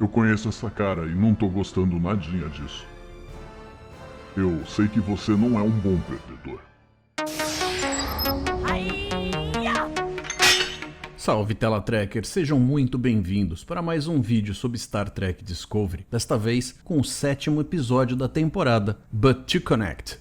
Eu conheço essa cara e não tô gostando nadinha disso. Eu sei que você não é um bom perdedor. Salve Tela-Tracker, sejam muito bem-vindos para mais um vídeo sobre Star Trek Discovery, desta vez com o 7º episódio da temporada, But to Connect.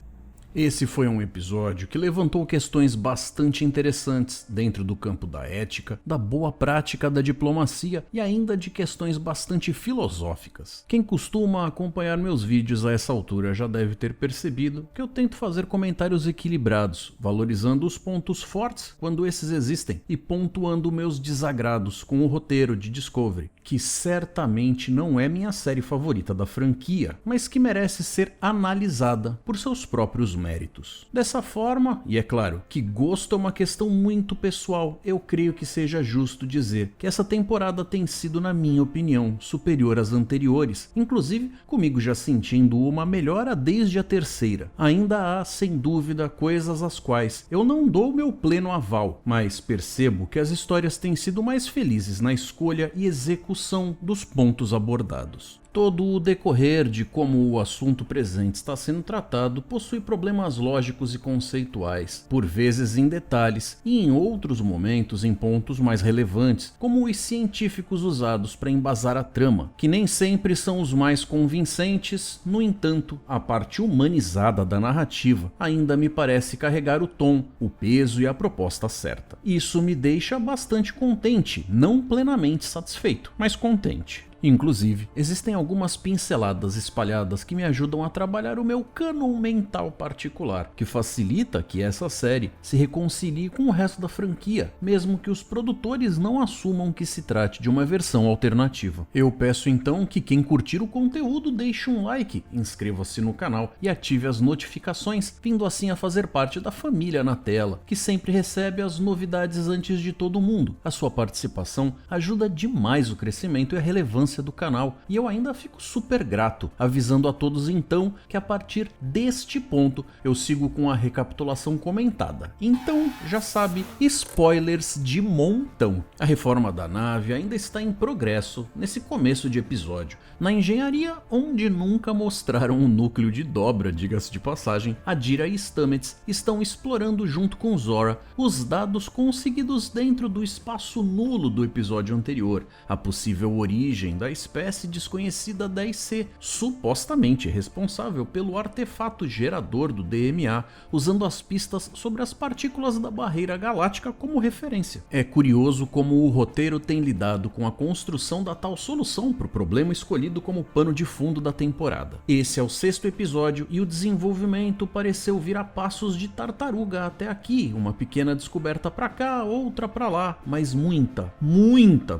Esse foi um episódio que levantou questões bastante interessantes dentro do campo da ética, da boa prática da diplomacia e ainda de questões bastante filosóficas. Quem costuma acompanhar meus vídeos a essa altura já deve ter percebido que eu tento fazer comentários equilibrados, valorizando os pontos fortes quando esses existem e pontuando meus desagrados com o roteiro de Discovery, que certamente não é minha série favorita da franquia, mas que merece ser analisada por seus próprios méritos. Dessa forma, e é claro que gosto é uma questão muito pessoal, eu creio que seja justo dizer que essa temporada tem sido, na minha opinião, superior às anteriores, inclusive comigo já sentindo uma melhora desde a terceira. Ainda há, sem dúvida, coisas às quais eu não dou meu pleno aval, mas percebo que as histórias têm sido mais felizes na escolha e execução dos pontos abordados. Todo o decorrer de como o assunto presente está sendo tratado possui problemas lógicos e conceituais, por vezes em detalhes e em outros momentos em pontos mais relevantes, como os científicos usados para embasar a trama, que nem sempre são os mais convincentes. No entanto, a parte humanizada da narrativa ainda me parece carregar o tom, o peso e a proposta certa. Isso me deixa bastante contente, não plenamente satisfeito, mas contente. Inclusive, existem algumas pinceladas espalhadas que me ajudam a trabalhar o meu cânon mental particular, que facilita que essa série se reconcilie com o resto da franquia, mesmo que os produtores não assumam que se trate de uma versão alternativa. Eu peço então que quem curtir o conteúdo deixe um like, inscreva-se no canal e ative as notificações, vindo assim a fazer parte da família na tela, que sempre recebe as novidades antes de todo mundo. A sua participação ajuda demais o crescimento e a relevância do canal, e eu ainda fico super grato, avisando a todos então que a partir deste ponto eu sigo com a recapitulação comentada. Então, já sabe, spoilers de montão. A reforma da nave ainda está em progresso nesse começo de episódio. Na engenharia, onde nunca mostraram o núcleo de dobra, diga-se de passagem, Adira e Stamets estão explorando junto com Zora os dados conseguidos dentro do espaço nulo do episódio anterior, a possível origem da espécie desconhecida 10C, supostamente responsável pelo artefato gerador do DMA, usando as pistas sobre as partículas da barreira galáctica como referência. É curioso como o roteiro tem lidado com a construção da tal solução para o problema escolhido como pano de fundo da temporada. Esse é o 6º episódio e o desenvolvimento pareceu vir a passos de tartaruga até aqui, uma pequena descoberta para cá, outra para lá, mas muita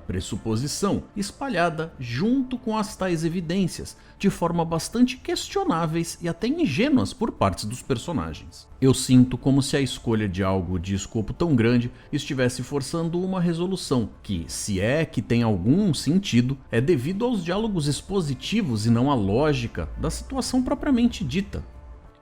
pressuposição espalhada junto com as tais evidências, de forma bastante questionáveis e até ingênuas por partes dos personagens. Eu sinto como se a escolha de algo de escopo tão grande estivesse forçando uma resolução que, se é que tem algum sentido, é devido aos diálogos expositivos e não à lógica da situação propriamente dita.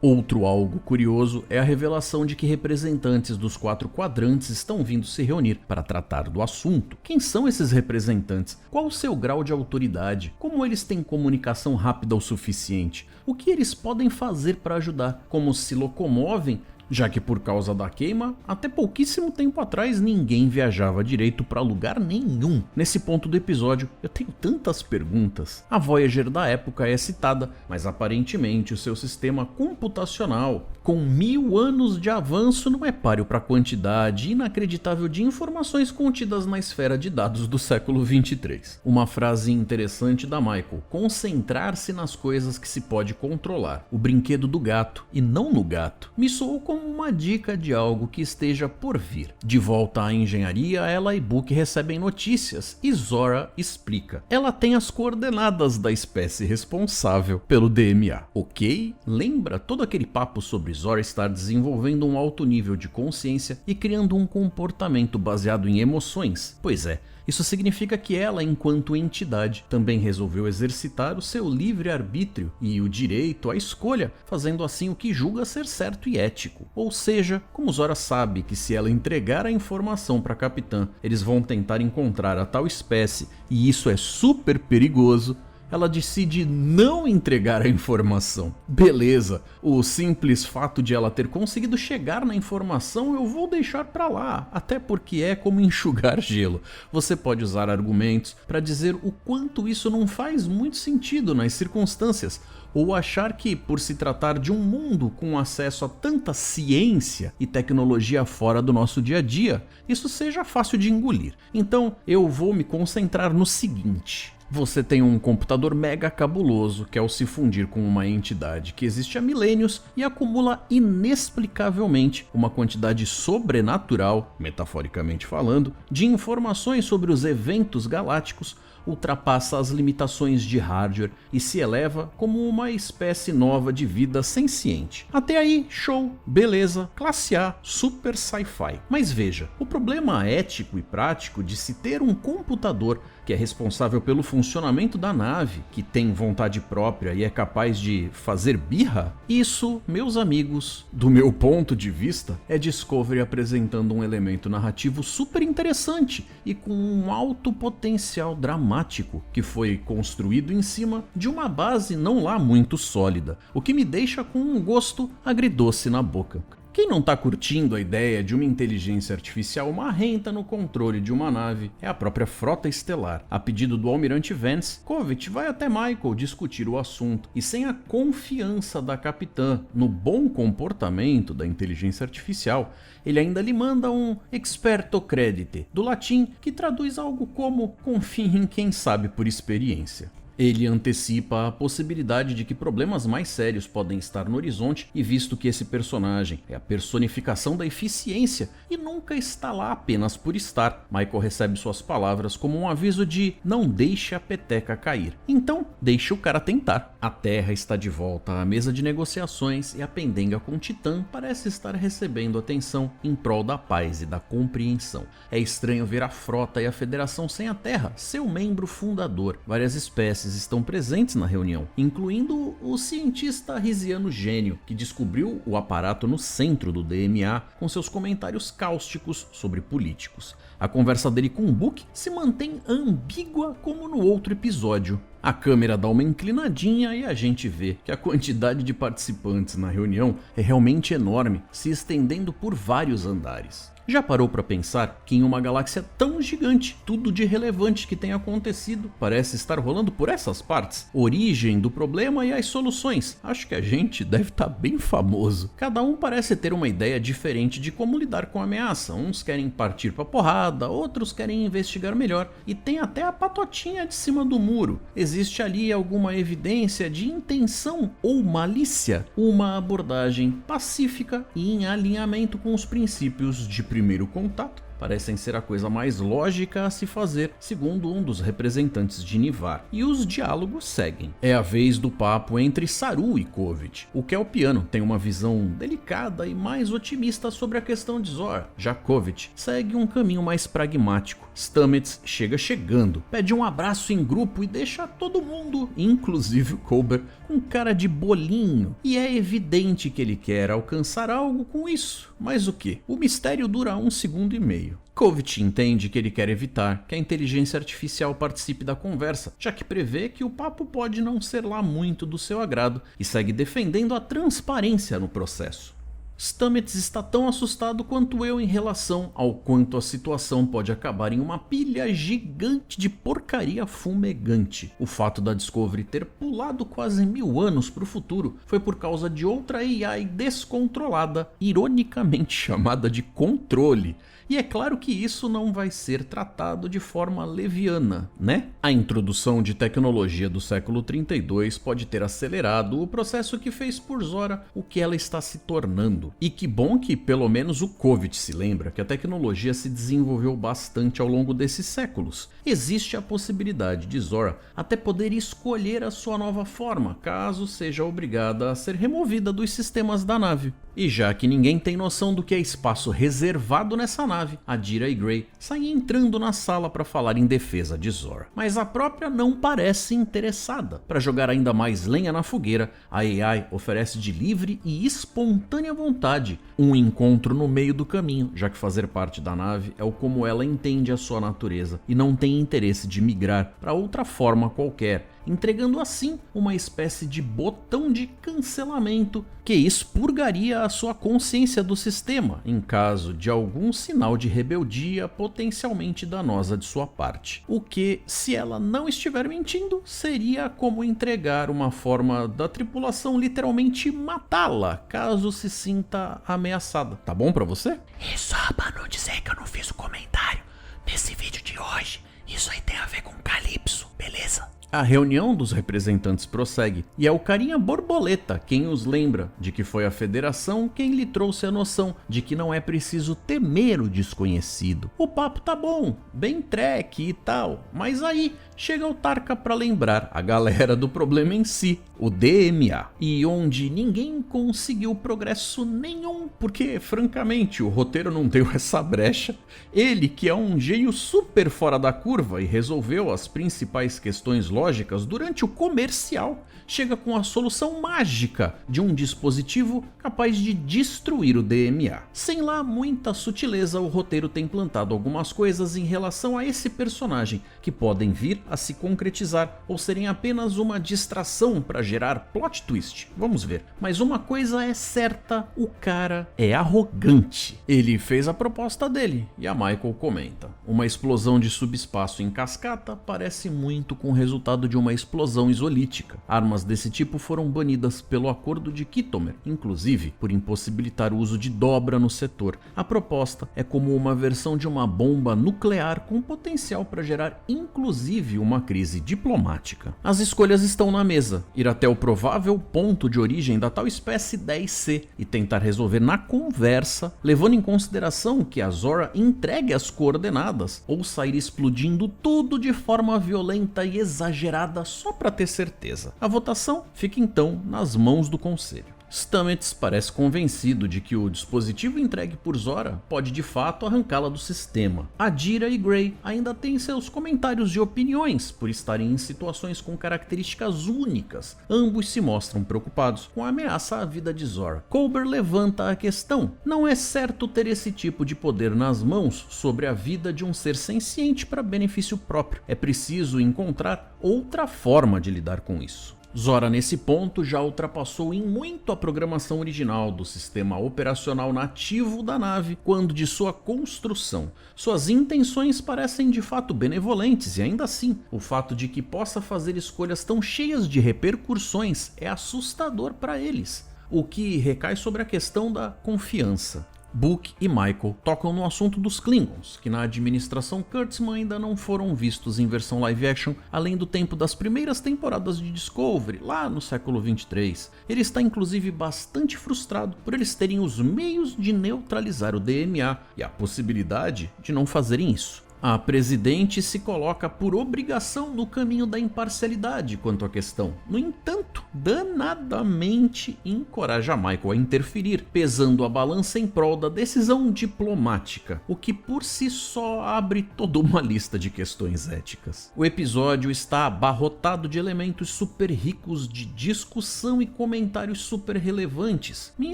Outro algo curioso é a revelação de que representantes dos 4 quadrantes estão vindo se reunir para tratar do assunto. Quem são esses representantes? Qual o seu grau de autoridade? Como eles têm comunicação rápida o suficiente? O que eles podem fazer para ajudar? Como se locomovem? Já que por causa da queima, até pouquíssimo tempo atrás ninguém viajava direito para lugar nenhum. Nesse ponto do episódio eu tenho tantas perguntas. A Voyager da época é citada, mas aparentemente o seu sistema computacional, com 1000 anos de avanço, não é páreo para a quantidade inacreditável de informações contidas na esfera de dados do século 23. Uma frase interessante da Michael: concentrar-se nas coisas que se pode controlar, o brinquedo do gato e não no gato, me soou como uma dica de algo que esteja por vir. De volta à engenharia, ela e Book recebem notícias e Zora explica. Ela tem as coordenadas da espécie responsável pelo DMA. Ok? Lembra todo aquele papo sobre Zora estar desenvolvendo um alto nível de consciência e criando um comportamento baseado em emoções. Pois é, isso significa que ela, enquanto entidade, também resolveu exercitar o seu livre-arbítrio e o direito à escolha, fazendo assim o que julga ser certo e ético. Ou seja, como Zora sabe que se ela entregar a informação para a Capitã, eles vão tentar encontrar a tal espécie, e isso é super perigoso, ela decide não entregar a informação. Beleza, o simples fato de ela ter conseguido chegar na informação eu vou deixar pra lá, até porque é como enxugar gelo. Você pode usar argumentos para dizer o quanto isso não faz muito sentido nas circunstâncias, ou achar que, por se tratar de um mundo com acesso a tanta ciência e tecnologia fora do nosso dia a dia, isso seja fácil de engolir. Então eu vou me concentrar no seguinte: você tem um computador mega cabuloso que, ao se fundir com uma entidade que existe há milênios e acumula inexplicavelmente uma quantidade sobrenatural, metaforicamente falando, de informações sobre os eventos galácticos, ultrapassa as limitações de hardware e se eleva como uma espécie nova de vida senciente. Até aí, show, beleza, classe A, super sci-fi. Mas veja, o problema ético e prático de se ter um computador que é responsável pelo funcionamento da nave, que tem vontade própria e é capaz de fazer birra, isso, meus amigos, do meu ponto de vista, é Discovery apresentando um elemento narrativo super interessante e com um alto potencial dramático, que foi construído em cima de uma base não lá muito sólida, o que me deixa com um gosto agridoce na boca. Quem não tá curtindo a ideia de uma inteligência artificial marrenta no controle de uma nave é a própria frota estelar. A pedido do almirante Vance, Kovic vai até Michael discutir o assunto, e sem a confiança da capitã no bom comportamento da inteligência artificial, ele ainda lhe manda um experto credite, do latim, que traduz algo como confie em quem sabe por experiência. Ele antecipa a possibilidade de que problemas mais sérios podem estar no horizonte, e visto que esse personagem é a personificação da eficiência e nunca está lá apenas por estar, Michael recebe suas palavras como um aviso de não deixe a peteca cair. Então, deixe o cara tentar. A Terra está de volta à mesa de negociações e a pendenga com Titã parece estar recebendo atenção em prol da paz e da compreensão. É estranho ver a frota e a Federação sem a Terra, seu membro fundador. Várias espécies estão presentes na reunião, incluindo o cientista risiano gênio que descobriu o aparato no centro do DMA com seus comentários cáusticos sobre políticos. A conversa dele com o Book se mantém ambígua como no outro episódio. A câmera dá uma inclinadinha e a gente vê que a quantidade de participantes na reunião é realmente enorme, se estendendo por vários andares. Já parou para pensar que em uma galáxia tão gigante, tudo de relevante que tem acontecido parece estar rolando por essas partes? Origem do problema e as soluções. Acho que a gente deve estar bem famoso. Cada um parece ter uma ideia diferente de como lidar com a ameaça. Uns querem partir pra porrada, outros querem investigar melhor, e tem até a patotinha de cima do muro. Existe ali alguma evidência de intenção ou malícia? Uma abordagem pacífica e em alinhamento com os princípios de primeiro contato parecem ser a coisa mais lógica a se fazer, segundo um dos representantes de Ni'Var. E os diálogos seguem. É a vez do papo entre Saru e Kovic. O Kelpiano tem uma visão delicada e mais otimista sobre a questão de Zora. Já Kovic segue um caminho mais pragmático. Stamets chega chegando, pede um abraço em grupo e deixa todo mundo, inclusive o Culber, com cara de bolinho. E é evidente que ele quer alcançar algo com isso. Mas o que? O mistério dura 1 segundo e meio. Kovic entende que ele quer evitar que a inteligência artificial participe da conversa, já que prevê que o papo pode não ser lá muito do seu agrado, e segue defendendo a transparência no processo. Stamets está tão assustado quanto eu em relação ao quanto a situação pode acabar em uma pilha gigante de porcaria fumegante. O fato da Discovery ter pulado quase 1000 anos para o futuro foi por causa de outra AI descontrolada, ironicamente chamada de controle. E é claro que isso não vai ser tratado de forma leviana, né? A introdução de tecnologia do século 32 pode ter acelerado o processo que fez por Zora o que ela está se tornando. lembrando. E que bom que pelo menos o Covid se lembra que a tecnologia se desenvolveu bastante ao longo desses séculos. Existe a possibilidade de Zora até poder escolher a sua nova forma, caso seja obrigada a ser removida dos sistemas da nave. E já que ninguém tem noção do que é espaço reservado nessa nave, Adira e Gray saem entrando na sala para falar em defesa de Zora. Mas a própria não parece interessada. Para jogar ainda mais lenha na fogueira, a AI oferece de livre e espontânea vontade um encontro no meio do caminho, já que fazer parte da nave é o como ela entende a sua natureza e não tem interesse de migrar para outra forma qualquer, entregando assim uma espécie de botão de cancelamento que expurgaria a sua consciência do sistema em caso de algum sinal de rebeldia potencialmente danosa de sua parte. O que, se ela não estiver mentindo, seria como entregar uma forma da tripulação literalmente matá-la caso se sinta ameaçada. Tá bom pra você? E só pra não dizer que eu não fiz o comentário nesse vídeo de hoje, isso aí tem a ver com Calypso, beleza? A reunião dos representantes prossegue, e é o carinha borboleta quem os lembra de que foi a Federação quem lhe trouxe a noção de que não é preciso temer o desconhecido. O papo tá bom, bem Trek e tal, mas aí chega o Tarka para lembrar a galera do problema em si, o DMA, e onde ninguém conseguiu progresso nenhum, porque francamente o roteiro não deu essa brecha. Ele, que é um gênio super fora da curva e resolveu as principais questões lógicas durante o comercial, chega com a solução mágica de um dispositivo capaz de destruir o DMA. Sem lá muita sutileza, o roteiro tem plantado algumas coisas em relação a esse personagem que podem vir a se concretizar ou serem apenas uma distração para gerar plot twist. Vamos ver. Mas uma coisa é certa, o cara é arrogante. Ele fez a proposta dele e a Michael comenta: uma explosão de subespaço em cascata parece muito com o resultado de uma explosão isolítica. Armas desse tipo foram banidas pelo acordo de Khitomer, inclusive por impossibilitar o uso de dobra no setor. A proposta é como uma versão de uma bomba nuclear com potencial para gerar inclusive uma crise diplomática. As escolhas estão na mesa: ir até o provável ponto de origem da tal espécie 10C e tentar resolver na conversa, levando em consideração que a Zora entregue as coordenadas, ou sair explodindo tudo de forma violenta e exagerada só para ter certeza. A votação fica então nas mãos do conselho. Stamets parece convencido de que o dispositivo entregue por Zora pode de fato arrancá-la do sistema. Adira e Gray ainda têm seus comentários e opiniões por estarem em situações com características únicas. Ambos se mostram preocupados com a ameaça à vida de Zora. Culber levanta a questão: não é certo ter esse tipo de poder nas mãos sobre a vida de um ser senciente para benefício próprio. É preciso encontrar outra forma de lidar com isso. Zora, nesse ponto, já ultrapassou em muito a programação original do sistema operacional nativo da nave quando de sua construção. Suas intenções parecem de fato benevolentes e ainda assim, o fato de que possa fazer escolhas tão cheias de repercussões é assustador para eles, o que recai sobre a questão da confiança. Book e Michael tocam no assunto dos Klingons, que na administração Kurtzman ainda não foram vistos em versão live action, além do tempo das primeiras temporadas de Discovery, lá no século 23. Ele está inclusive bastante frustrado por eles terem os meios de neutralizar o DMA e a possibilidade de não fazerem isso. A presidente se coloca por obrigação no caminho da imparcialidade quanto à questão. No entanto, danadamente encoraja Michael a interferir, pesando a balança em prol da decisão diplomática, o que por si só abre toda uma lista de questões éticas. O episódio está abarrotado de elementos super ricos de discussão e comentários super relevantes. Minha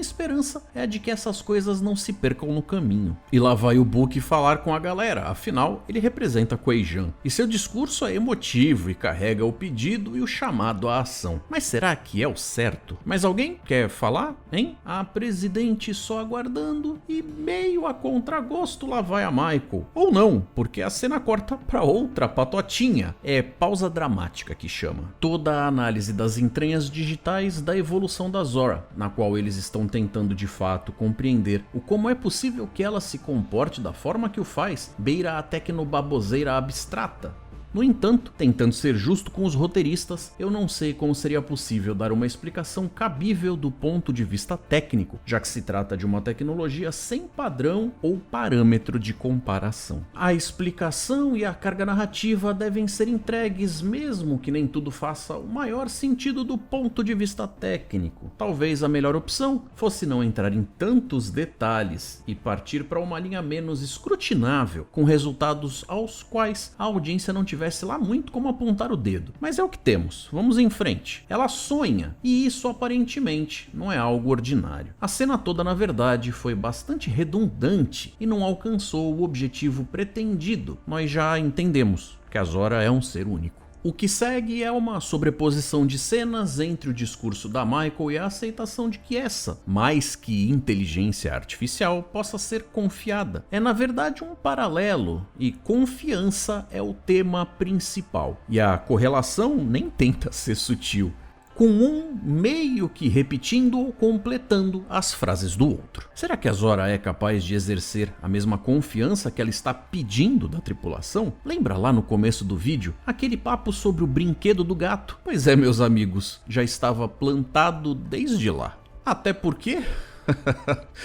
esperança é a de que essas coisas não se percam no caminho. E lá vai o Book falar com a galera, afinal ele representa Kuei-Jan, e seu discurso é emotivo e carrega o pedido e o chamado à ação. Mas será que é o certo? Mas alguém quer falar, hein? A presidente só aguardando e meio a contragosto lá vai a Michael. Ou não, porque a cena corta para outra patotinha. É pausa dramática que chama. Toda a análise das entranhas digitais da evolução da Zora, na qual eles estão tentando de fato compreender o como é possível que ela se comporte da forma que o faz, beira a tecnobaboseira abstrata. No entanto, tentando ser justo com os roteiristas, eu não sei como seria possível dar uma explicação cabível do ponto de vista técnico, já que se trata de uma tecnologia sem padrão ou parâmetro de comparação. A explicação e a carga narrativa devem ser entregues mesmo que nem tudo faça o maior sentido do ponto de vista técnico. Talvez a melhor opção fosse não entrar em tantos detalhes e partir para uma linha menos escrutinável, com resultados aos quais a audiência não tivesse lá muito como apontar o dedo. Mas é o que temos, vamos em frente. Ela sonha, e isso aparentemente não é algo ordinário. A cena toda, na verdade, foi bastante redundante e não alcançou o objetivo pretendido. Nós já entendemos que a Zora é um ser único. O que segue é uma sobreposição de cenas entre o discurso da Michael e a aceitação de que essa, mais que inteligência artificial, possa ser confiada. É na verdade um paralelo, e confiança é o tema principal. E a correlação nem tenta ser sutil, com um meio que repetindo ou completando as frases do outro. Será que a Zora é capaz de exercer a mesma confiança que ela está pedindo da tripulação? Lembra lá no começo do vídeo aquele papo sobre o brinquedo do gato? Pois é, meus amigos, já estava plantado desde lá. Até porque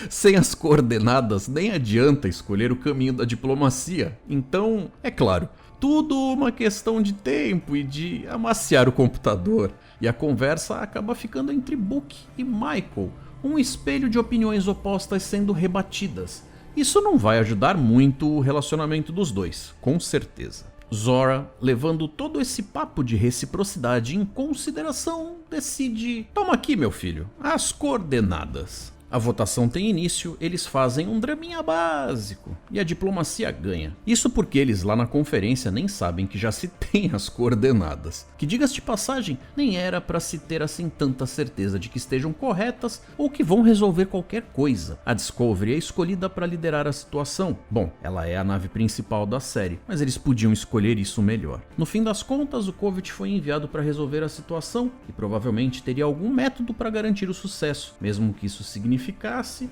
sem as coordenadas nem adianta escolher o caminho da diplomacia. Então, é claro, tudo uma questão de tempo e de amaciar o computador. E a conversa acaba ficando entre Book e Michael, um espelho de opiniões opostas sendo rebatidas. Isso não vai ajudar muito o relacionamento dos dois, com certeza. Zora, levando todo esse papo de reciprocidade em consideração, decide: toma aqui, meu filho, as coordenadas. A votação tem início, eles fazem um draminha básico e a diplomacia ganha. Isso porque eles lá na conferência nem sabem que já se tem as coordenadas, que, diga-se de passagem, nem era para se ter assim tanta certeza de que estejam corretas ou que vão resolver qualquer coisa. A Discovery é escolhida para liderar a situação. Bom, ela é a nave principal da série, mas eles podiam escolher isso melhor. No fim das contas, o Covet foi enviado para resolver a situação e provavelmente teria algum método para garantir o sucesso, mesmo que isso significasse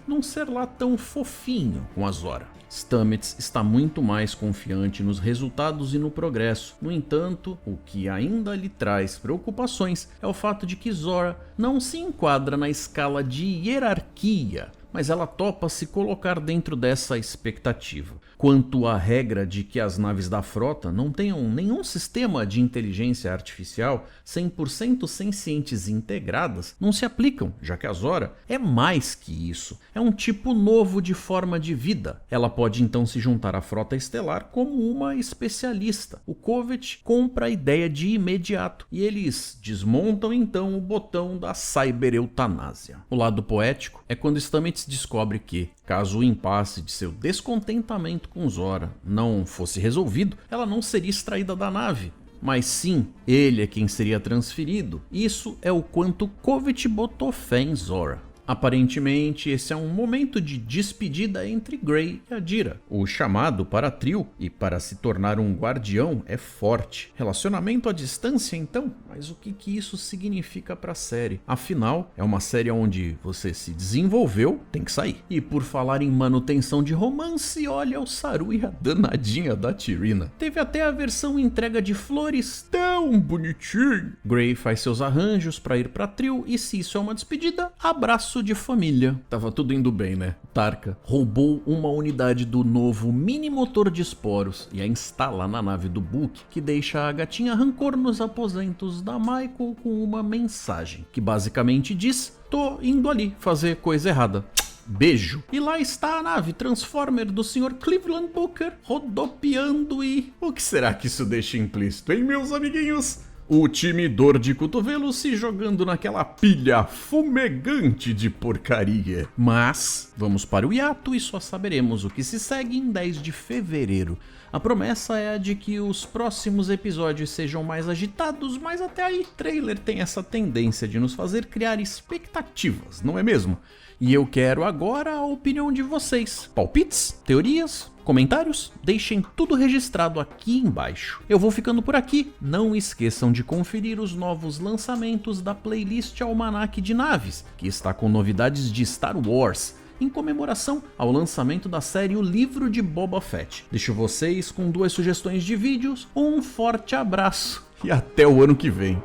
não ser lá tão fofinho com a Zora. Stamets está muito mais confiante nos resultados e no progresso. No entanto, o que ainda lhe traz preocupações é o fato de que Zora não se enquadra na escala de hierarquia, mas ela topa se colocar dentro dessa expectativa. Quanto à regra de que as naves da frota não tenham nenhum sistema de inteligência artificial 100% sencientes e integradas, não se aplicam, já que a Zora é mais que isso. É um tipo novo de forma de vida. Ela pode então se juntar à frota estelar como uma especialista. O Covet compra a ideia de imediato e eles desmontam então o botão da cyber-eutanásia. O lado poético é quando Stamets descobre que, caso o impasse de seu descontentamento com Zora não fosse resolvido, ela não seria extraída da nave, mas sim, ele é quem seria transferido. Isso é o quanto Covet botou fé em Zora. Aparentemente, esse é um momento de despedida entre Gray e Adira. O chamado para trio e para se tornar um guardião é forte. Relacionamento à distância, então? Mas o que isso significa para a série? Afinal, é uma série onde você se desenvolveu, tem que sair. E por falar em manutenção de romance, olha o Saru e a danadinha da T'Rina. Teve até a versão entrega de flores tão bonitinho. Gray faz seus arranjos para ir para trio e, se isso é uma despedida, abraço de família. Tava tudo indo bem, né? Tarka roubou uma unidade do novo mini motor de esporos e a instala na nave do Book, que deixa a gatinha Rancor nos aposentos da Michael com uma mensagem que basicamente diz: tô indo ali fazer coisa errada. Beijo. E lá está a nave Transformer do Sr. Cleveland Booker rodopiando e... o que será que isso deixa implícito, hein, meus amiguinhos? O time dor de cotovelo se jogando naquela pilha fumegante de porcaria. Mas vamos para o hiato e só saberemos o que se segue em 10 de fevereiro. A promessa é a de que os próximos episódios sejam mais agitados, mas até aí, trailer tem essa tendência de nos fazer criar expectativas, não é mesmo? E eu quero agora a opinião de vocês. Palpites? Teorias? Comentários? Deixem tudo registrado aqui embaixo. Eu vou ficando por aqui. Não esqueçam de conferir os novos lançamentos da playlist Almanac de Naves, que está com novidades de Star Wars. em comemoração ao lançamento da série O Livro de Boba Fett. Deixo vocês com 2 sugestões de vídeos, um forte abraço e até o ano que vem.